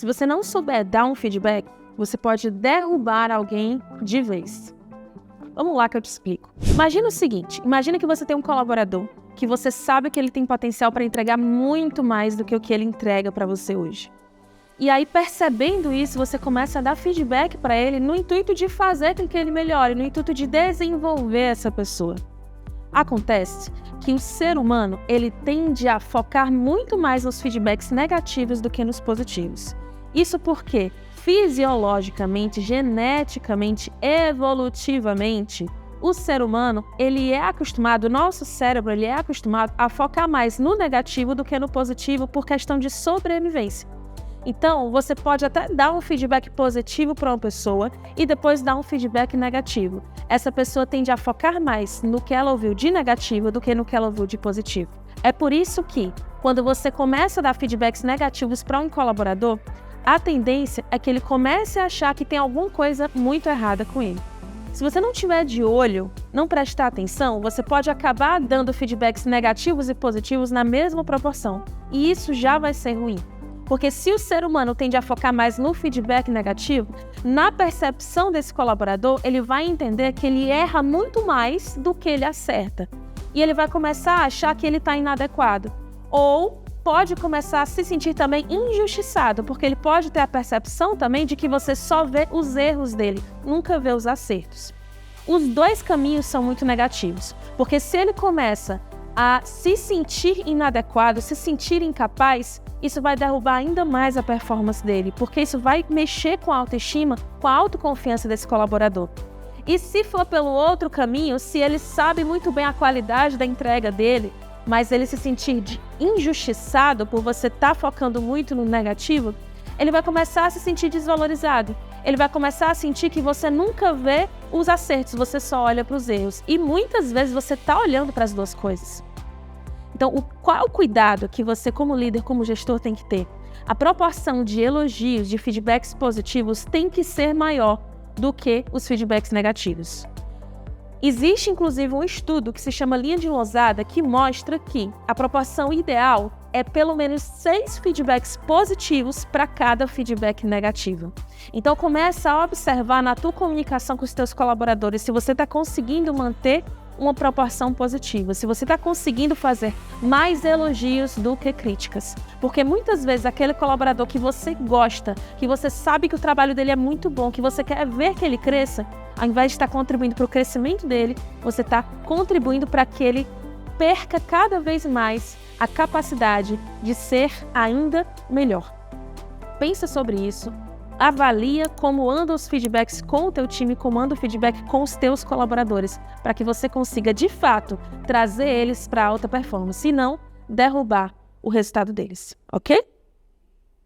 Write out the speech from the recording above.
Se você não souber dar um feedback, você pode derrubar alguém de vez. Vamos lá que eu te explico. Imagina o seguinte, imagina que você tem um colaborador que você sabe que ele tem potencial para entregar muito mais do que o que ele entrega para você hoje. E aí, percebendo isso, você começa a dar feedback para ele no intuito de fazer com que ele melhore, no intuito de desenvolver essa pessoa. Acontece que o ser humano, ele tende a focar muito mais nos feedbacks negativos do que nos positivos. Isso porque, fisiologicamente, geneticamente, evolutivamente, o ser humano, ele é acostumado, o nosso cérebro, ele é acostumado a focar mais no negativo do que no positivo por questão de sobrevivência. Então, você pode até dar um feedback positivo para uma pessoa e depois dar um feedback negativo. Essa pessoa tende a focar mais no que ela ouviu de negativo do que no que ela ouviu de positivo. É por isso que, quando você começa a dar feedbacks negativos para um colaborador, a tendência é que ele comece a achar que tem alguma coisa muito errada com ele. Se você não tiver de olho, não prestar atenção, você pode acabar dando feedbacks negativos e positivos na mesma proporção. E isso já vai ser ruim. Porque se o ser humano tende a focar mais no feedback negativo, na percepção desse colaborador, ele vai entender que ele erra muito mais do que ele acerta. E ele vai começar a achar que ele está inadequado. Ou pode começar a se sentir também injustiçado, porque ele pode ter a percepção também de que você só vê os erros dele, nunca vê os acertos. Os dois caminhos são muito negativos, porque se ele começa a se sentir inadequado, se sentir incapaz, isso vai derrubar ainda mais a performance dele, porque isso vai mexer com a autoestima, com a autoconfiança desse colaborador. E se for pelo outro caminho, se ele sabe muito bem a qualidade da entrega dele, mas ele se sentir injustiçado por você estar focando muito no negativo, ele vai começar a se sentir desvalorizado. Ele vai começar a sentir que você nunca vê os acertos, você só olha para os erros. E muitas vezes você está olhando para as duas coisas. Então, qual é o cuidado que você, como líder, como gestor, tem que ter? A proporção de elogios, de feedbacks positivos tem que ser maior do que os feedbacks negativos. Existe, inclusive, um estudo que se chama Linha de Losada, que mostra que a proporção ideal é pelo menos 6 feedbacks positivos para cada feedback negativo. Então, começa a observar na tua comunicação com os teus colaboradores se você está conseguindo manter uma proporção positiva, se você está conseguindo fazer mais elogios do que críticas. Porque muitas vezes aquele colaborador que você gosta, que você sabe que o trabalho dele é muito bom, que você quer ver que ele cresça, ao invés de estar contribuindo para o crescimento dele, você está contribuindo para que ele perca cada vez mais a capacidade de ser ainda melhor. Pensa sobre isso. Avalia como andam os feedbacks com o teu time, como anda o feedback com os teus colaboradores, para que você consiga, de fato, trazer eles para a alta performance, e não derrubar o resultado deles, ok?